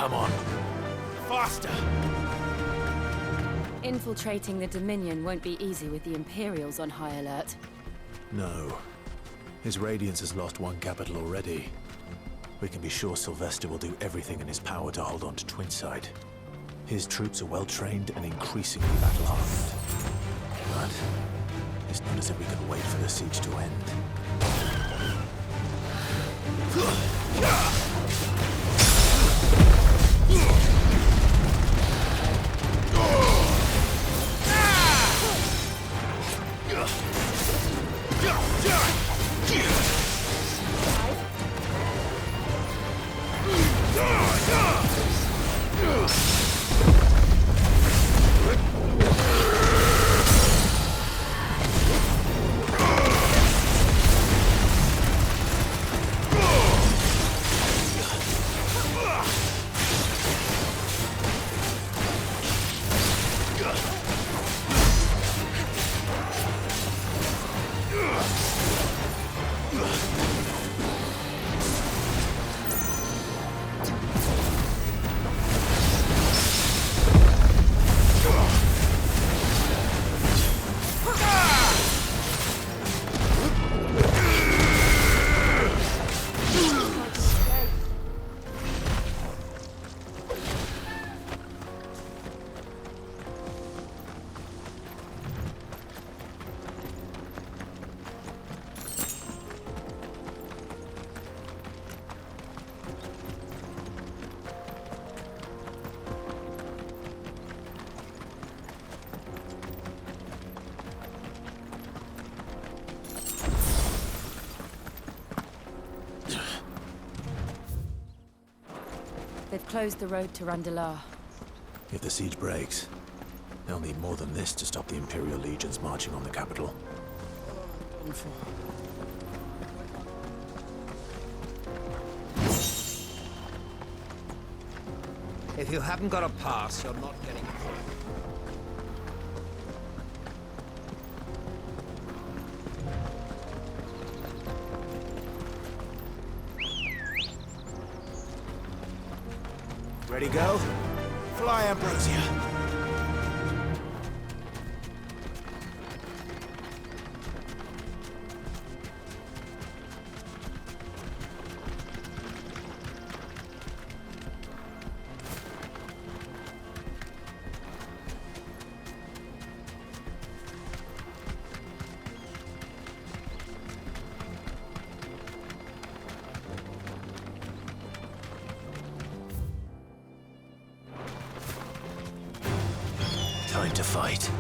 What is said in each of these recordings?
Come on. Faster! Infiltrating the Dominion won't be easy with the Imperials on high alert. No. His Radiance has lost one capital already. We can be sure Sylvester will do everything in his power to hold on to Twinside. His troops are well-trained and increasingly battle-hardened. But it's not as if we can wait for the siege to end. They've closed the road to Randalar. If the siege breaks, they'll need more than this to stop the Imperial legions marching on the capital. If you haven't got a pass, you're not getting through. Ready, go? Fly, Ambrosia. Time to fight.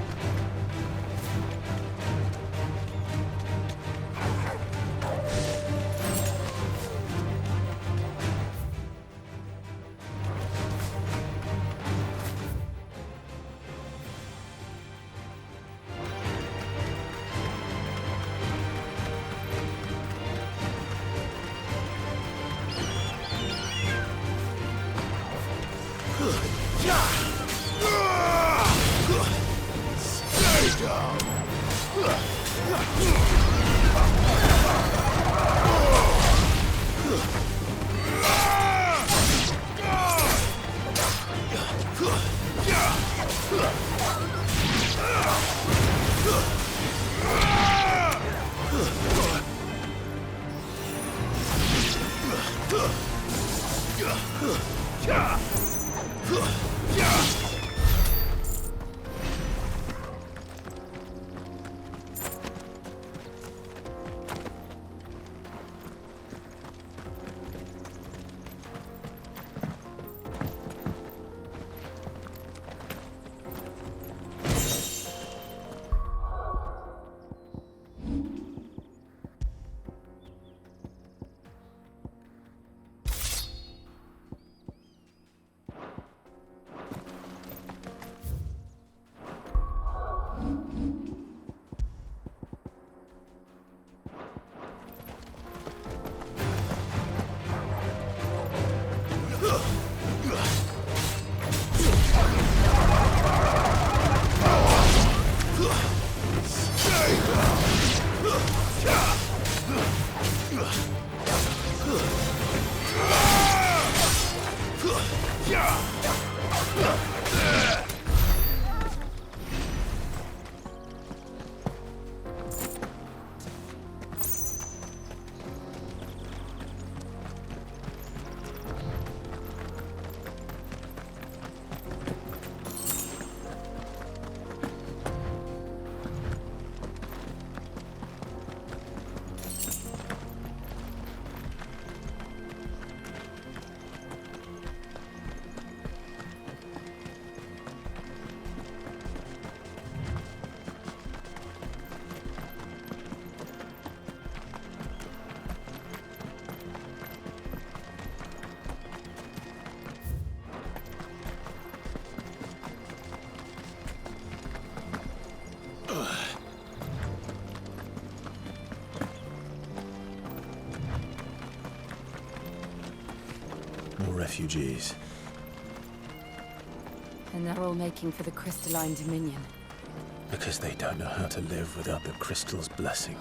More refugees. And they're all making for the crystalline dominion. Because they don't know how to live without the crystal's blessing.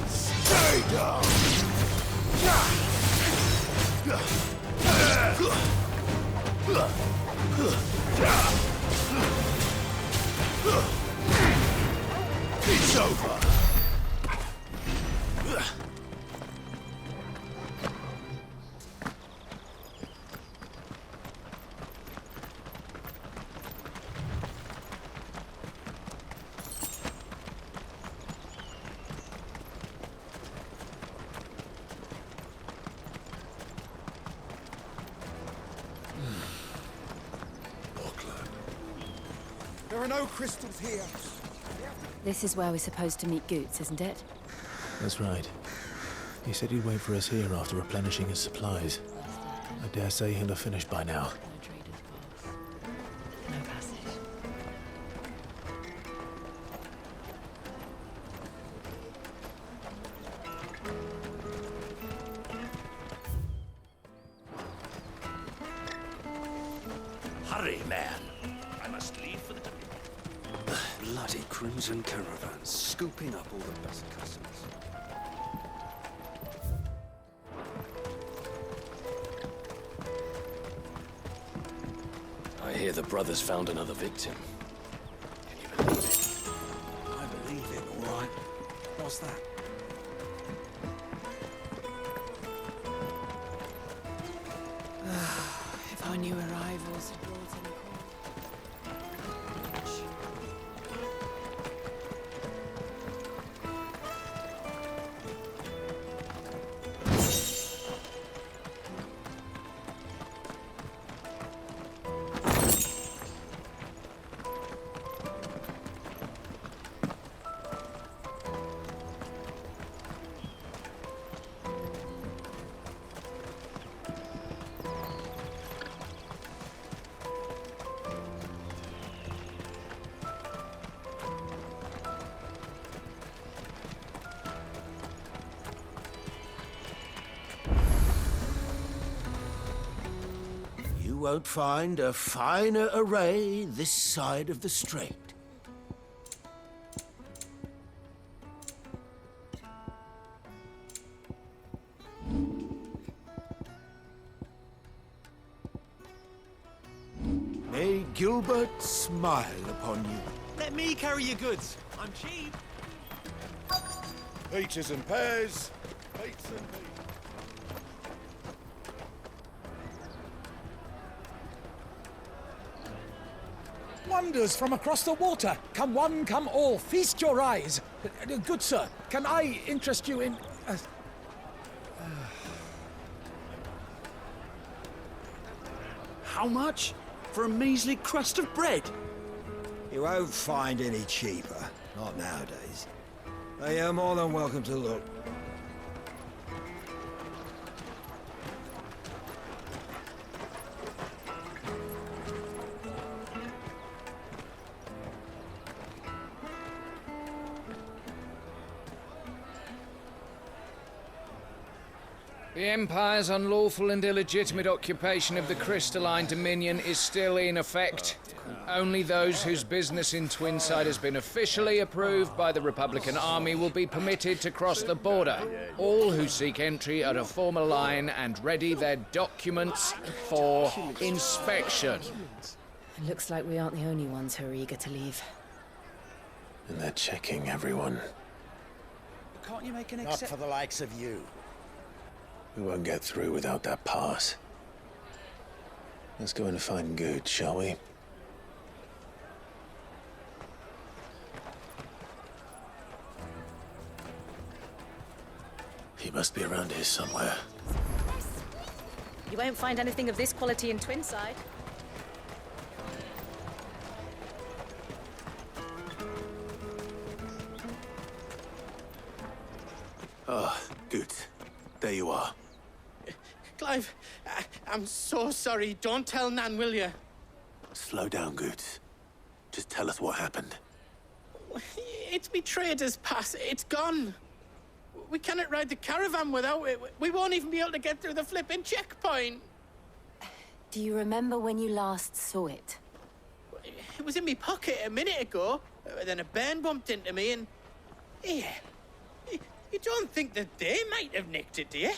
Stay down! It's over! There are no crystals here. This is where we're supposed to meet Goots, isn't it? That's right. He said he'd wait for us here after replenishing his supplies. I dare say he'll have finished by now. No passage. Hurry, man! I must leave for the bloody crimson caravans, scooping up all the best customers. I hear the brothers found another victim. Can you believe it? I believe it, all right. What's that? If our new arrivals had brought in You won't find a finer array this side of the strait. May Gilbert smile upon you. Let me carry your goods. I'm cheap. Peaches and pears. Peaches and peas. Wonders from across the water. Come one, come all. Feast your eyes. Good sir, can I interest you in... How much? For a measly crust of bread? You won't find any cheaper. Not nowadays. But you're more than welcome to look. The Empire's unlawful and illegitimate occupation of the crystalline dominion is still in effect. Only those whose business in Twinside has been officially approved by the Republican Army will be permitted to cross the border. All who seek entry are to form a line and ready their documents for inspection. It looks like we aren't the only ones who are eager to leave. And they're checking everyone. Can't you make an Not for the likes of you. We won't get through without that pass. Let's go in and find Good, shall we? He must be around here somewhere. You won't find anything of this quality in Twinside. Ah, Good. There you are. Clive, I'm so sorry. Don't tell Nan, will you? Slow down, Goots. Just tell us what happened. It's me trader's pass. It's gone. We cannot ride the caravan without it. We won't even be able to get through the flipping checkpoint. Do you remember when you last saw it? It was in my pocket a minute ago. Then a bairn bumped into me and... Yeah. You don't think that they might have nicked it, do you?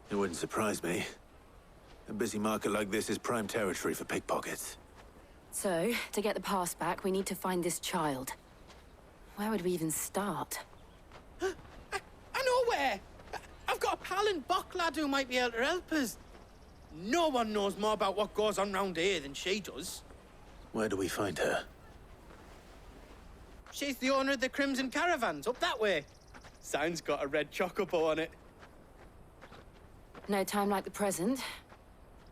It wouldn't surprise me. A busy market like this is prime territory for pickpockets. So, to get the pass back, we need to find this child. Where would we even start? I know where! I've got a pal in Bocklad who might be able to help us. No one knows more about what goes on round here than she does. Where do we find her? She's the owner of the Crimson Caravans, up that way. Sign's got a red chocobo on it. No time like the present.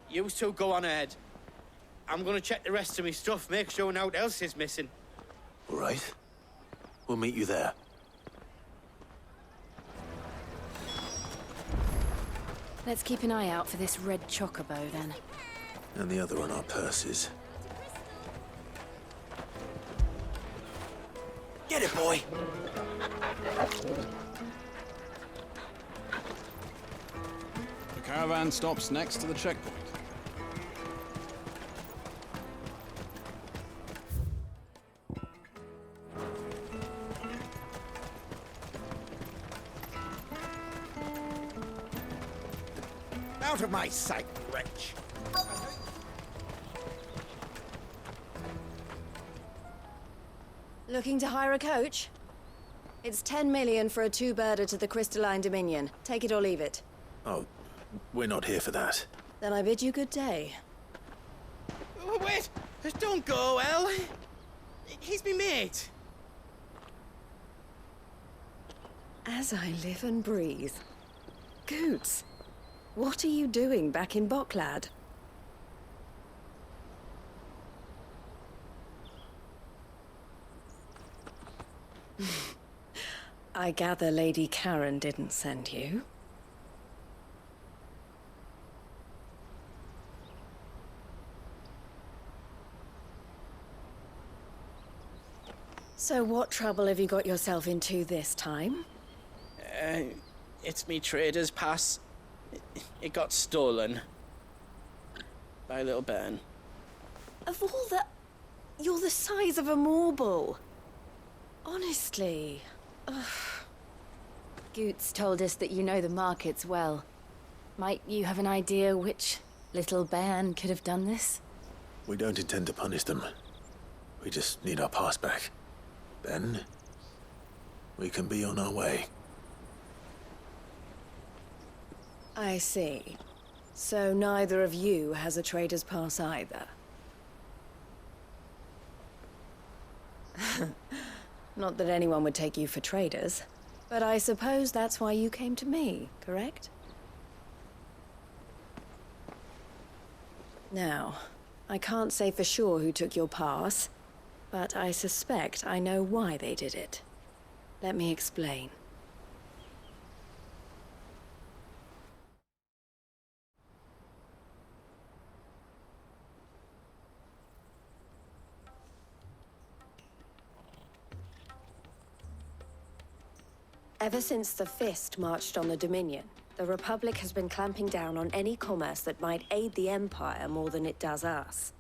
You two go on ahead. I'm gonna check the rest of my stuff, make sure naught else is missing. All right. We'll meet you there. Let's keep an eye out for this red chocobo, then. And the other on our purses. Get it, boy! The caravan stops next to the checkpoint. Out of my sight, wretch! Looking to hire a coach? It's 10 million for a two-birder to the Crystalline Dominion. Take it or leave it. Oh, we're not here for that. Then I bid you good day. Oh, wait! Don't go, El. He's me mate. As I live and breathe. Goots, what are you doing back in Bocklad? I gather Lady Karen didn't send you. So what trouble have you got yourself into this time? It's me trader's pass. It got stolen. By a little bairn. Of all the... You're the size of a marble. Honestly. Ugh. Goots told us that you know the markets well. Might you have an idea which little bairn could have done this? We don't intend to punish them. We just need our pass back. Then, we can be on our way. I see. So neither of you has a trader's pass either. Not that anyone would take you for traders, but I suppose that's why you came to me, correct? Now, I can't say for sure who took your pass, but I suspect I know why they did it. Let me explain. Ever since the Fist marched on the Dominion, the Republic has been clamping down on any commerce that might aid the Empire more than it does us.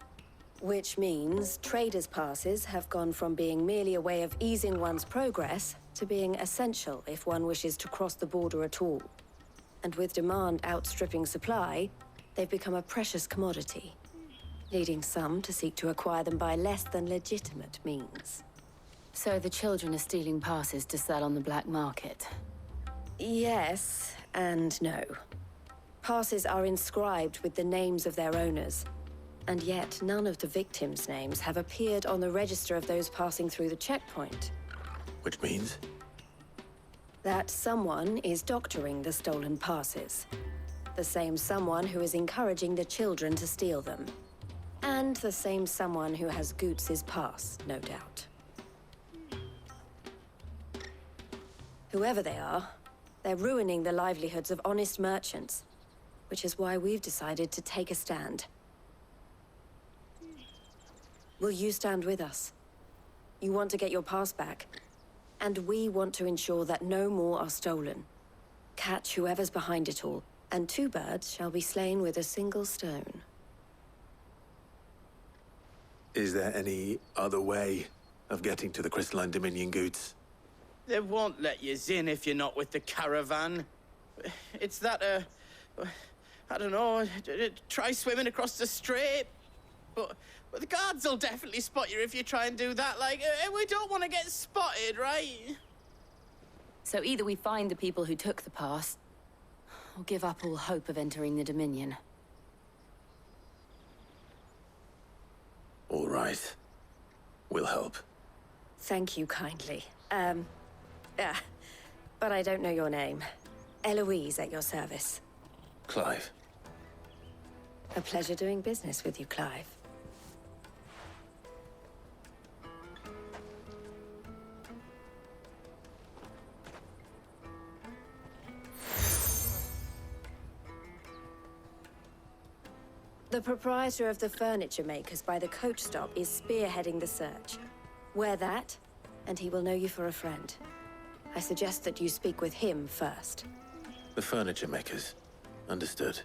Which means traders' passes have gone from being merely a way of easing one's progress to being essential if one wishes to cross the border at all. And with demand outstripping supply, they've become a precious commodity, leading some to seek to acquire them by less than legitimate means. So the children are stealing passes to sell on the black market? Yes and no. Passes are inscribed with the names of their owners, and yet none of the victims' names have appeared on the register of those passing through the checkpoint. Which means? That someone is doctoring the stolen passes. The same someone who is encouraging the children to steal them. And the same someone who has Goots' pass, no doubt. Whoever they are, they're ruining the livelihoods of honest merchants, which is why we've decided to take a stand. Will you stand with us? You want to get your pass back? And we want to ensure that no more are stolen. Catch whoever's behind it all, and 2 birds shall be slain with a single stone. Is there any other way of getting to the Crystalline Dominion goods? They won't let you in if you're not with the caravan. It's that, I don't know, try swimming across the strait. But the guards will definitely spot you if you try and do that. Like, we don't want to get spotted, right? So either we find the people who took the pass, or give up all hope of entering the Dominion. All right. We'll help. Thank you kindly. But I don't know your name. Eloise at your service. Clive. A pleasure doing business with you, Clive. The proprietor of the furniture makers by the coach stop is spearheading the search. Wear that, and he will know you for a friend. I suggest that you speak with him first. The furniture makers. Understood.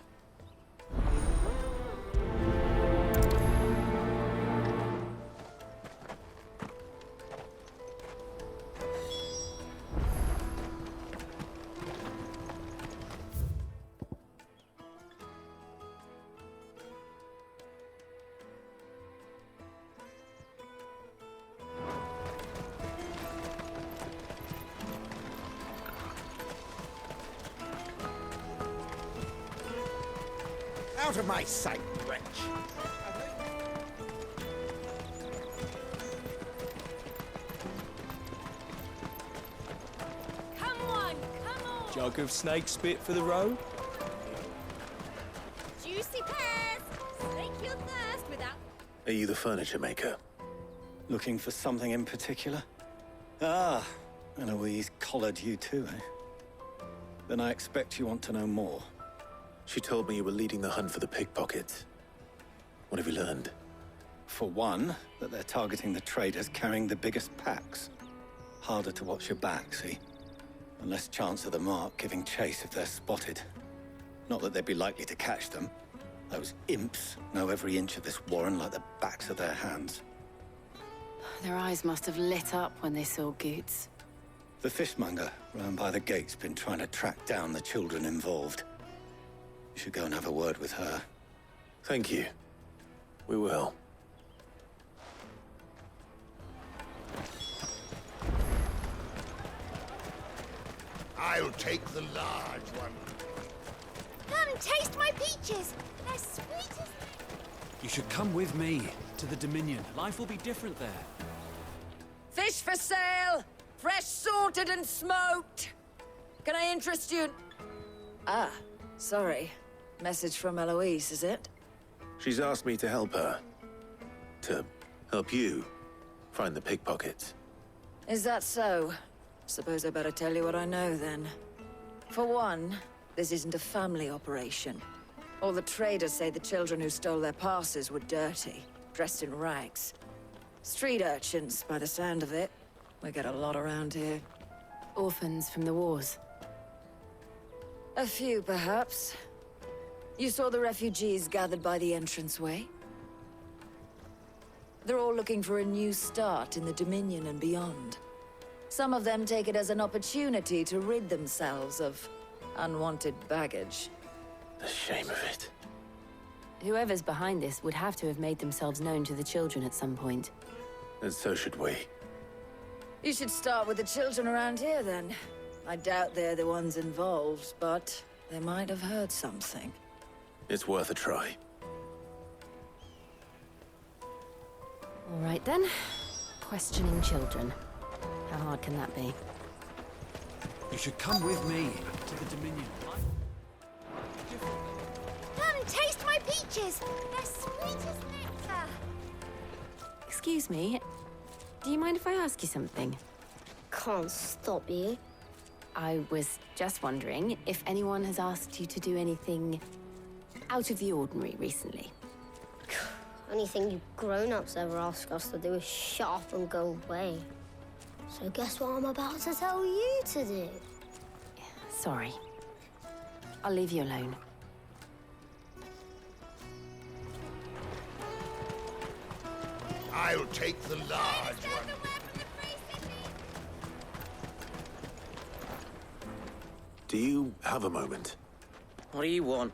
Out of my sight, wretch! Come on, come on! Jug of snake spit for the road? Juicy pears! Slake your thirst without... Are you the furniture maker? Looking for something in particular? Ah, Eloise collared you too, eh? Then I expect you want to know more. She told me you were leading the hunt for the pickpockets. What have you learned? For one, that they're targeting the traders carrying the biggest packs. Harder to watch your back, see? And less chance of the mark giving chase if they're spotted. Not that they'd be likely to catch them. Those imps know every inch of this warren like the backs of their hands. Their eyes must have lit up when they saw Goots. The fishmonger round by the gate's been trying to track down the children involved. You should go and have a word with her. Thank you. We will. I'll take the large one. Come, taste my peaches! They're sweet as... You should come with me to the Dominion. Life will be different there. Fish for sale! Fresh sorted and smoked! Can I interest you? Ah, sorry. Message from Eloise, is it? She's asked me to help her. To help you find the pickpockets. Is that so? Suppose I better tell you what I know, then. For one, this isn't a family operation. All the traders say the children who stole their passes were dirty, dressed in rags. Street urchins, by the sound of it. We get a lot around here. Orphans from the wars. A few, perhaps. You saw the refugees gathered by the entranceway? They're all looking for a new start in the Dominion and beyond. Some of them take it as an opportunity to rid themselves of unwanted baggage. The shame of it. Whoever's behind this would have to have made themselves known to the children at some point. And so should we. You should start with the children around here, then. I doubt they're the ones involved, but they might have heard something. It's worth a try. All right, then. Questioning children. How hard can that be? You should come with me to the Dominion. Come, taste my peaches! They're sweet as nectar! Excuse me. Do you mind if I ask you something? Can't stop you. I was just wondering if anyone has asked you to do anything out of the ordinary recently. Anything you grown-ups ever ask us to do is shut up and go away. So guess what I'm about to tell you to do? Sorry. I'll leave you alone. I'll take the large one. Do you have a moment? What do you want?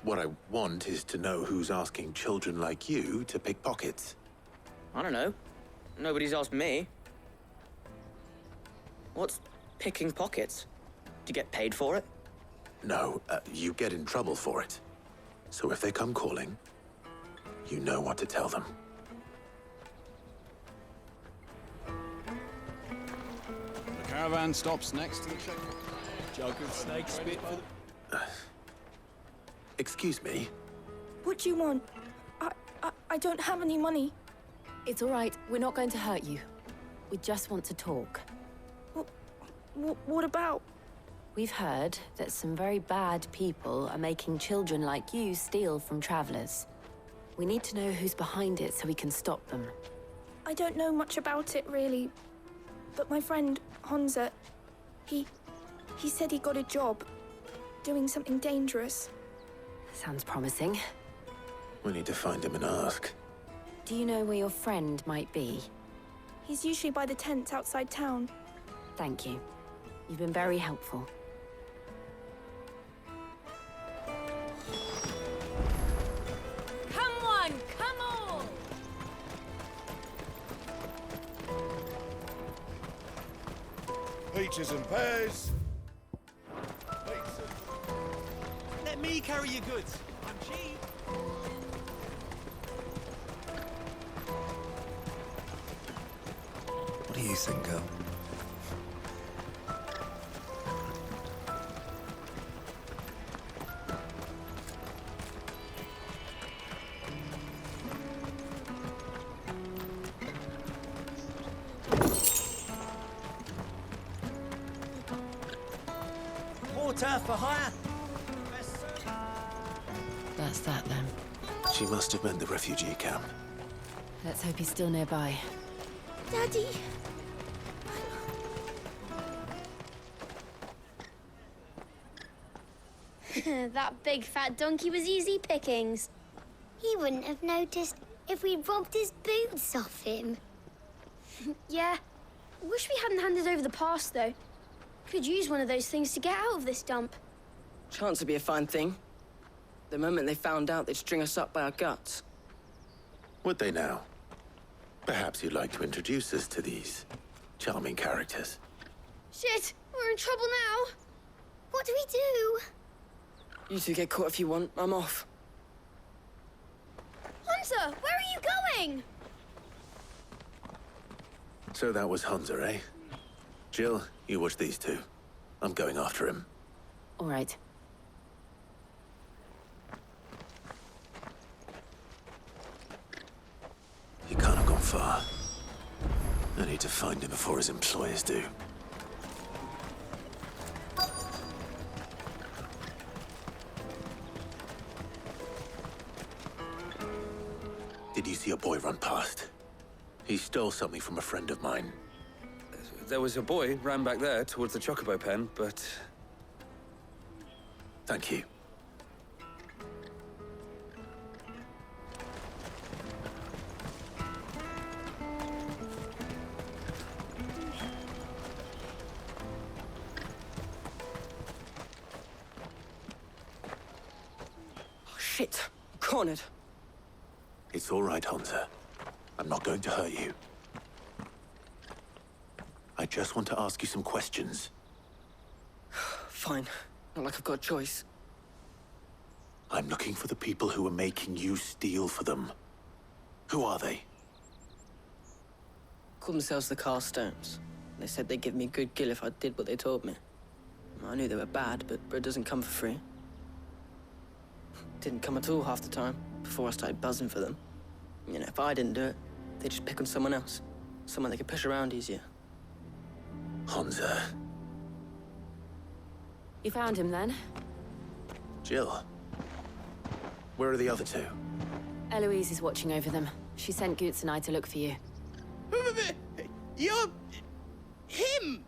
What I want is to know who's asking children like you to pick pockets. I don't know. Nobody's asked me. What's picking pockets? Do you get paid for it? No, you get in trouble for it. So if they come calling, you know what to tell them. The caravan stops next to the checkpoint. Jug of snake spit for the... Excuse me? What do you want? I don't have any money. It's all right. We're not going to hurt you. We just want to talk. What about? We've heard that some very bad people are making children like you steal from travelers. We need to know who's behind it so we can stop them. I don't know much about it, really. But my friend, Honza, he said he got a job doing something dangerous. Sounds promising. We need to find him and ask. Do you know where your friend might be? He's usually by the tents outside town. Thank you. You've been very helpful. Come on, come on! Peaches and pears. Let me carry your goods. I'm cheap. What do you think, girl? Water for hire. That's that, then. She must have meant the refugee camp. Let's hope he's still nearby. Daddy! That big fat donkey was easy pickings. He wouldn't have noticed if we'd robbed his boots off him. Yeah. Wish we hadn't handed over the pass, though. Could use one of those things to get out of this dump. Chance would be a fine thing. The moment they found out, they'd string us up by our guts. Would they now? Perhaps you'd like to introduce us to these charming characters. Shit! We're in trouble now! What do we do? You two get caught if you want. I'm off. Hunter, where are you going? So that was Hunter, eh? Jill, you watch these two. I'm going after him. All right. He can't have gone far. I need to find him before his employers do. Did you see a boy run past? He stole something from a friend of mine. There was a boy ran back there towards the chocobo pen, but... Thank you. Oh, shit. I'm cornered. It's all right, Hunter. I'm not going to hurt you. I just want to ask you some questions. Fine. Not like I've got a choice. I'm looking for the people who are making you steal for them. Who are they? Called themselves the Carstones. They said they'd give me good gill if I did what they told me. I knew they were bad, but bread doesn't come for free. Didn't come at all half the time, before I started buzzing for them. You know, if I didn't do it, they'd just pick on someone else. Someone they could push around easier. Hunter. You found him, then? Jill. Where are the other two? Eloise is watching over them. She sent Goots and I to look for you. You're... him!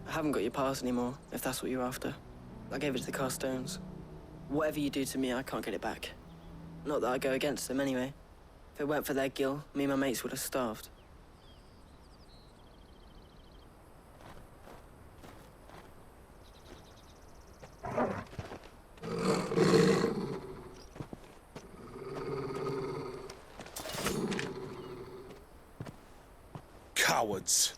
I haven't got your pass anymore, if that's what you're after. I gave it to the Carstones. Whatever you do to me, I can't get it back. Not that I go against them anyway. If it weren't for their guild, me and my mates would have starved. Cowards!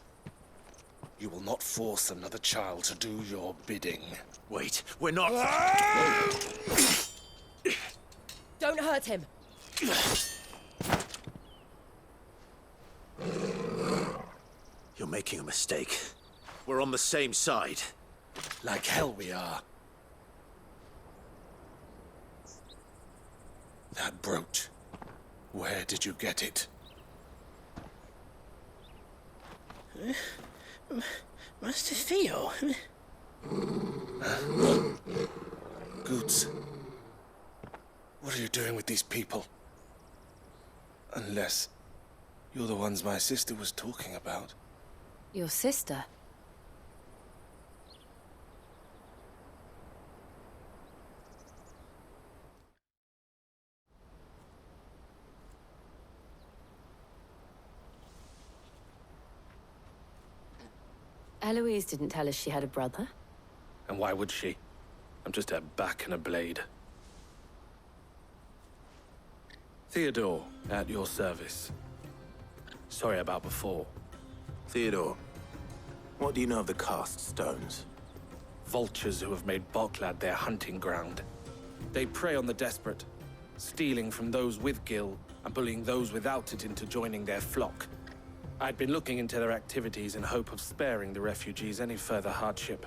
You will not force another child to do your bidding. Wait, we're not... Don't hurt him. You're making a mistake. We're on the same side. Like hell we are. That brooch. Where did you get it? Master Theo. Goods. What are you doing with these people? Unless you're the ones my sister was talking about. Your sister? Eloise didn't tell us she had a brother. And why would she? I'm just her back and a blade. Theodore, at your service. Sorry about before. Theodore, what do you know of the cast stones? Vultures who have made Boklad their hunting ground. They prey on the desperate, stealing from those with gil and bullying those without it into joining their flock. I'd been looking into their activities in hope of sparing the refugees any further hardship.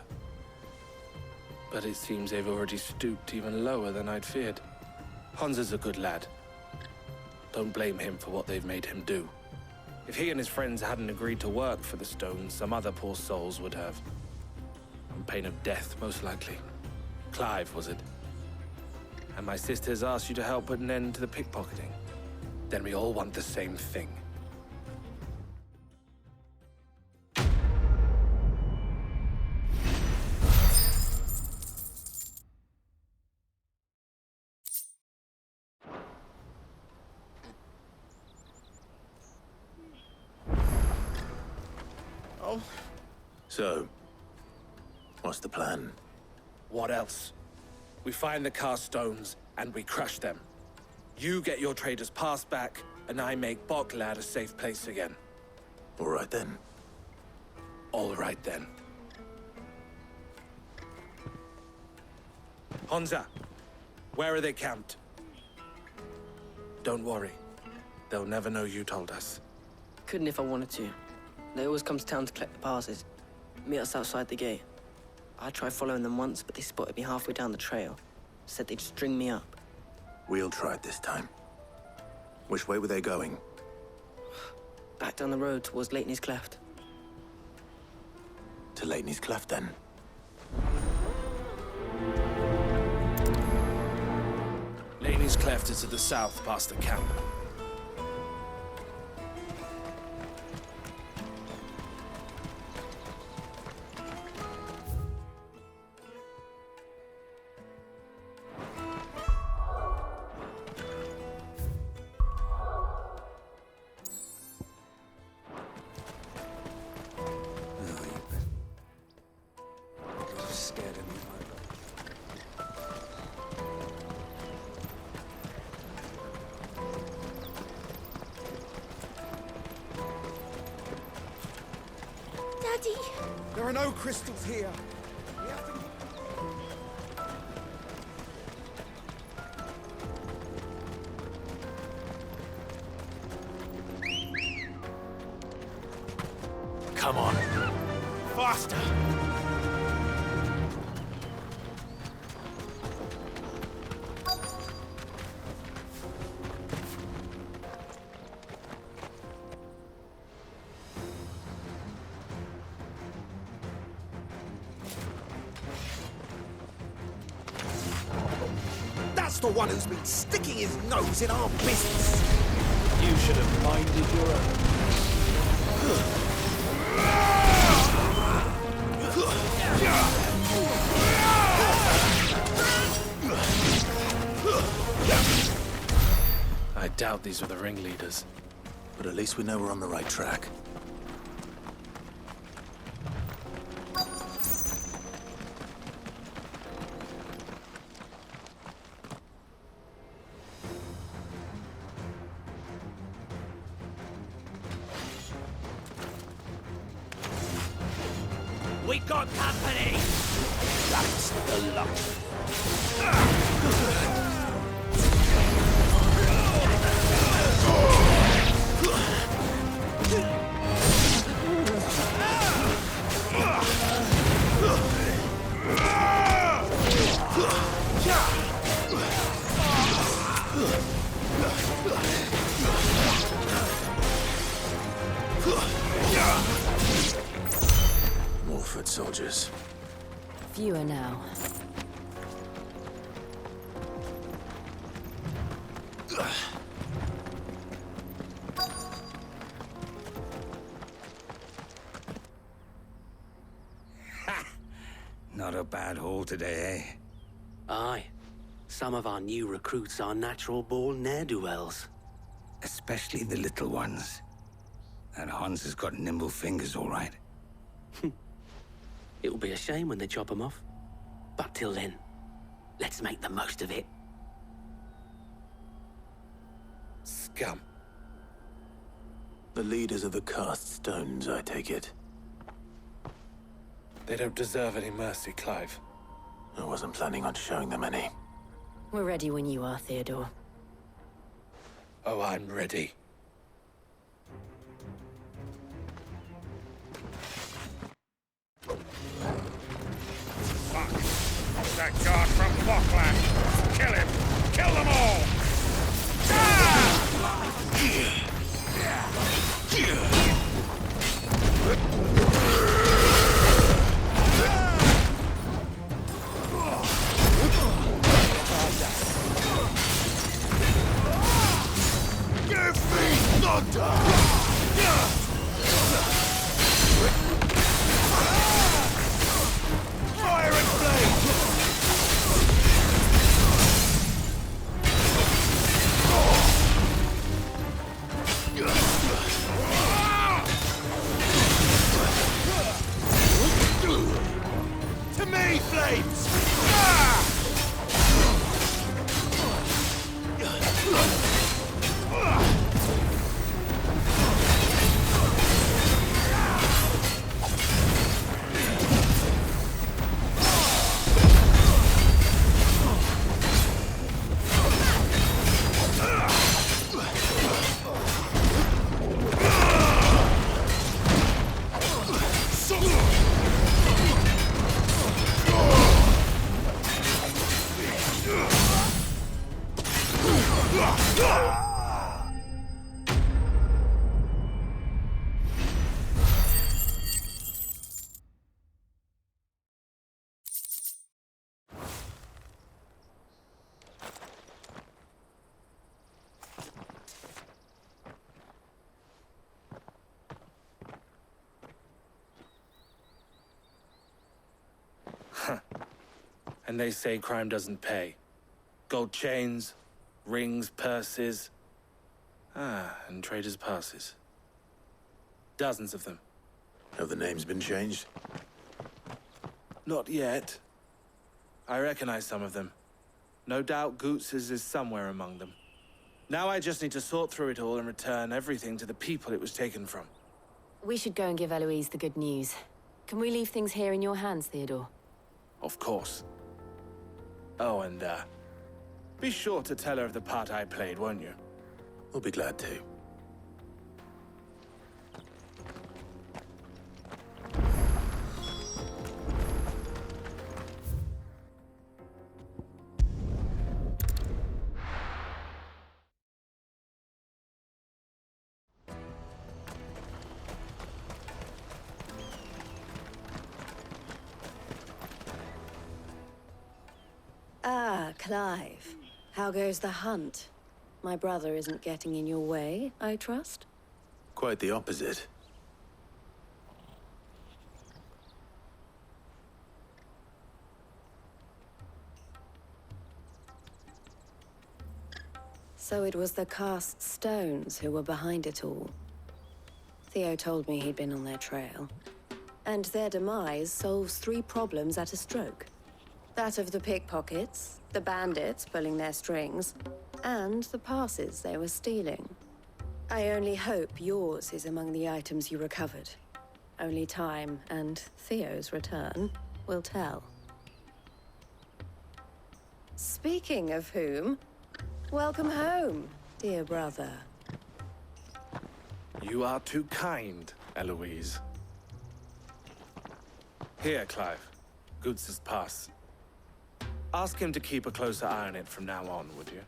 But it seems they've already stooped even lower than I'd feared. Honza's a good lad. Don't blame him for what they've made him do. If he and his friends hadn't agreed to work for the stones, some other poor souls would have. On pain of death, most likely. Clive, was it? And my sisters asked you to help put an end to the pickpocketing. Then we all want the same thing. So, what's the plan? What else? We find the cast stones, and we crush them. You get your trader's pass back, and I make Boklad a safe place again. All right then. All right then. Honza, where are they camped? Don't worry. They'll never know you told us. Couldn't if I wanted to. They always come to town to collect the passes. Meet us outside the gate. I tried following them once, but they spotted me halfway down the trail. Said they'd string me up. We'll try it this time. Which way were they going? Back down the road towards Leitney's Cleft. To Leitney's Cleft, then? Leitney's Cleft is to the south, past the camp. Daddy! There are no crystals here. We have to... Come on. Faster! That's the one who's been sticking his nose in our business. You should have minded your own. these were the ringleaders. But at least we know we're on the right track. We got company! That's the luck. More foot soldiers. Fewer now. Not a bad haul today, eh? Aye. Some of our new recruits are natural-born ne'er-do-wells. Especially the little ones. That Hans has got nimble fingers, all right. It'll be a shame when they chop them off. But till then, let's make the most of it. Scum. The leaders of the cast stones, I take it. They don't deserve any mercy, Clive. I wasn't planning on showing them any. We're ready when you are, Theodore. Oh, I'm ready. Fuck! That guard from Falkland! Kill him! Kill them all! Give me thunder! Fire and flame! To me, flames! And they say crime doesn't pay. Gold chains, rings, purses. And traders' passes. Dozens of them. Have the names been changed? Not yet. I recognize some of them. No doubt Goots's is somewhere among them. Now I just need to sort through it all and return everything to the people it was taken from. We should go and give Eloise the good news. Can we leave things here in your hands, Theodore? Of course. Oh, and, be sure to tell her of the part I played, won't you? We'll be glad to. Ah, Clive. How goes the hunt? My brother isn't getting in your way, I trust? Quite the opposite. So it was the cast stones who were behind it all. Theo told me he'd been on their trail. And their demise solves 3 problems at a stroke. That of the pickpockets, the bandits pulling their strings, and the passes they were stealing. I only hope yours is among the items you recovered. Only time and Theo's return will tell. Speaking of whom, welcome home, dear brother. You are too kind, Eloise. Here, Clive. Goods' pass. Ask him to keep a closer eye on it from now on, would you?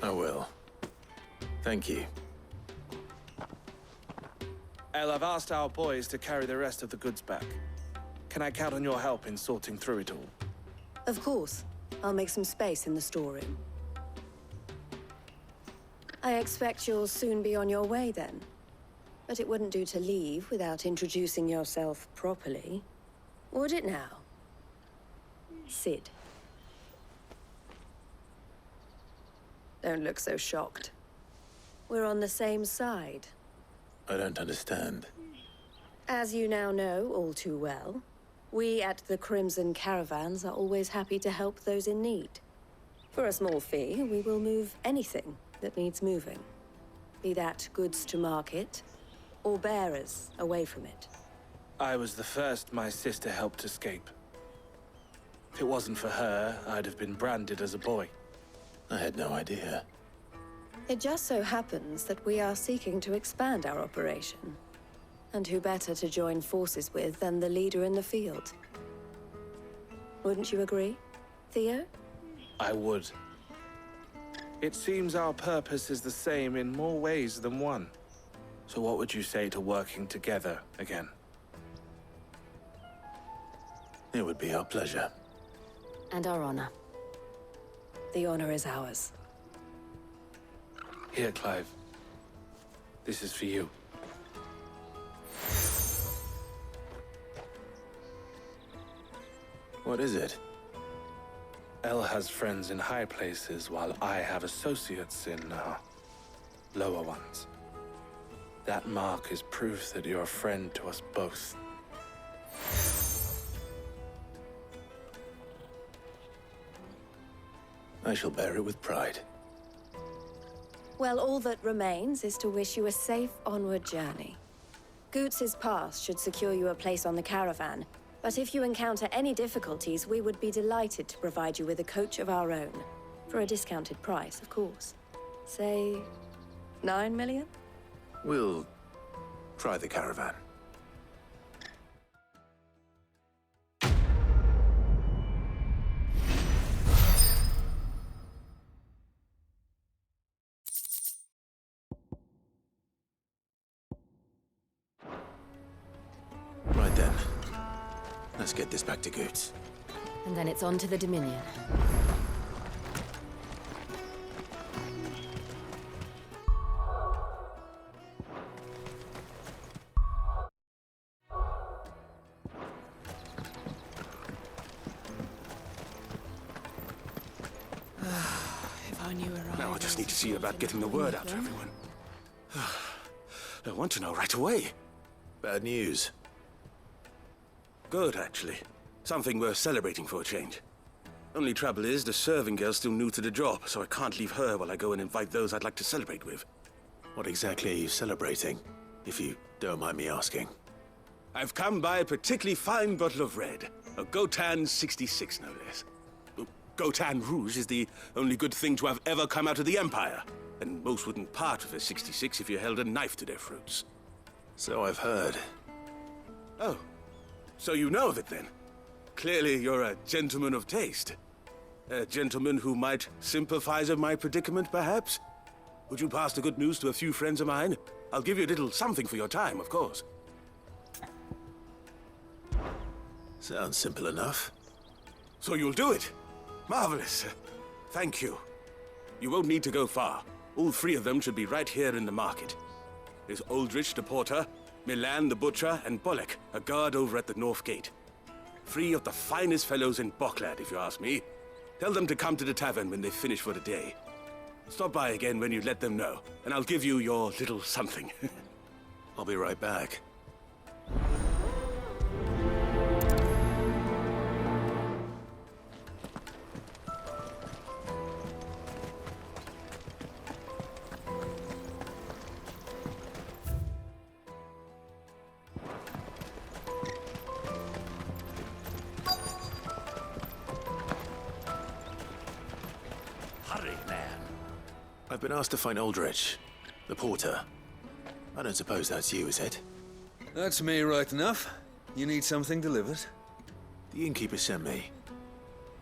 I will. Thank you. El, I've asked our boys to carry the rest of the goods back. Can I count on your help in sorting through it all? Of course. I'll make some space in the storeroom. I expect you'll soon be on your way then. But it wouldn't do to leave without introducing yourself properly. Would it now? Sid. Don't look so shocked. We're on the same side. I don't understand. As you now know all too well, we at the Crimson Caravans are always happy to help those in need. For a small fee, we will move anything that needs moving. Be that goods to market, or bearers away from it. I was the first my sister helped escape. If it wasn't for her, I'd have been branded as a boy. I had no idea. It just so happens that we are seeking to expand our operation. And who better to join forces with than the leader in the field? Wouldn't you agree, Theo? I would. It seems our purpose is the same in more ways than one. So what would you say to working together again? It would be our pleasure. And our honor. The honor is ours. Here, Clive. This is for you. What is it? El has friends in high places, while I have associates in, lower ones. That mark is proof that you're a friend to us both. I shall bear it with pride. Well, all that remains is to wish you a safe onward journey. Goots' pass should secure you a place on the caravan, but if you encounter any difficulties, we would be delighted to provide you with a coach of our own. For a discounted price, of course. Say, 9 million? We'll try the caravan. Right then. Let's get this back to Goots. And then it's on to the Dominion. Now I just need to see about getting the word out to everyone. I want to know right away. Bad news. Good, actually. Something worth celebrating for a change. Only trouble is, the serving girl's still new to the job, so I can't leave her while I go and invite those I'd like to celebrate with. What exactly are you celebrating, if you don't mind me asking? I've come by a particularly fine bottle of red. A Gotan 66, no less. Gotan Rouge is the only good thing to have ever come out of the Empire. And most wouldn't part with a 66 if you held a knife to their throats. So I've heard. Oh. So you know of it, then? Clearly you're a gentleman of taste. A gentleman who might sympathize with my predicament, perhaps? Would you pass the good news to a few friends of mine? I'll give you a little something for your time, of course. Sounds simple enough. So you'll do it? Marvelous. Thank you. You won't need to go far. All 3 of them should be right here in the market. There's Aldrich, the porter, Milan, the butcher, and Bolek, a guard over at the north gate. 3 of the finest fellows in Boklad, if you ask me. Tell them to come to the tavern when they finish for the day. Stop by again when you let them know, and I'll give you your little something. I'll be right back. Hurry, man. I've been asked to find Aldrich, the porter. I don't suppose that's you, is it? That's me right enough. You need something delivered? The innkeeper sent me.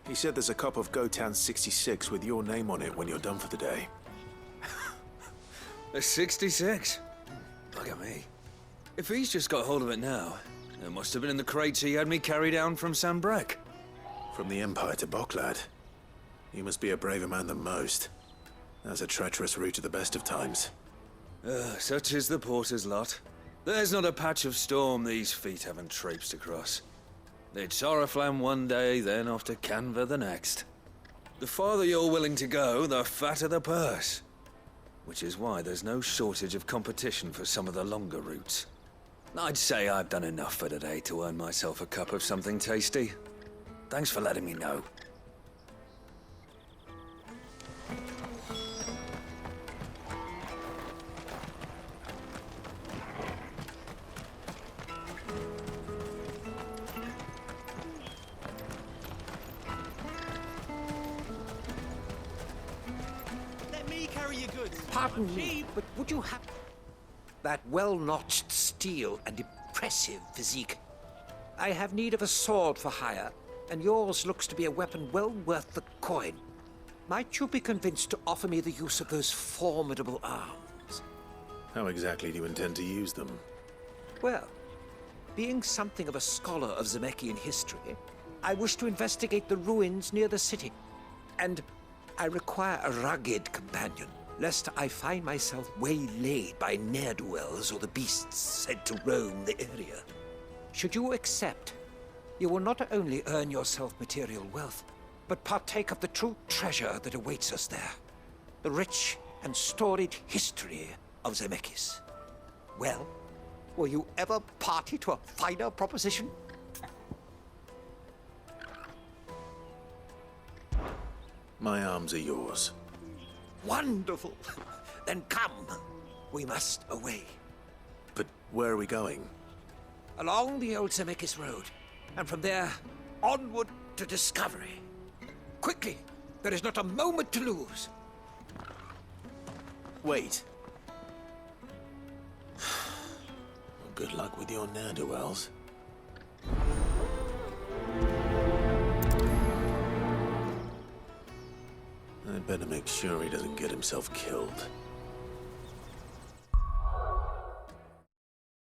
He said there's a copy of Gotown 66 with your name on it when you're done for the day. A 66? Look at me. If he's just got hold of it now, it must have been in the crates he had me carry down from Sanbrek. From the Empire to Boklad. You must be a braver man than most. That's a treacherous route at the best of times. Such is the porter's lot. There's not a patch of storm these feet haven't traipsed across. It's Oriflamme one day, then off to Canva the next. The farther you're willing to go, the fatter the purse. Which is why there's no shortage of competition for some of the longer routes. I'd say I've done enough for today to earn myself a cup of something tasty. Thanks for letting me know. Pardon me, but would you have that well-notched steel and impressive physique? I have need of a sword for hire, and yours looks to be a weapon well worth the coin. Might you be convinced to offer me the use of those formidable arms? How exactly do you intend to use them? Well, being something of a scholar of Zemeckis history, I wish to investigate the ruins near the city. And I require a rugged companion, lest I find myself waylaid by ne'er-do-wells or the beasts said to roam the area. Should you accept, you will not only earn yourself material wealth, but partake of the true treasure that awaits us there. The rich and storied history of Zemeckis. Well, were you ever party to a finer proposition? My arms are yours. Wonderful! Then come. We must away. But where are we going? Along the old Zemeckis Road, and from there, onward to discovery. Quickly! There is not a moment to lose. Wait. Good luck with your ne'er-do-wells. I'd better make sure he doesn't get himself killed.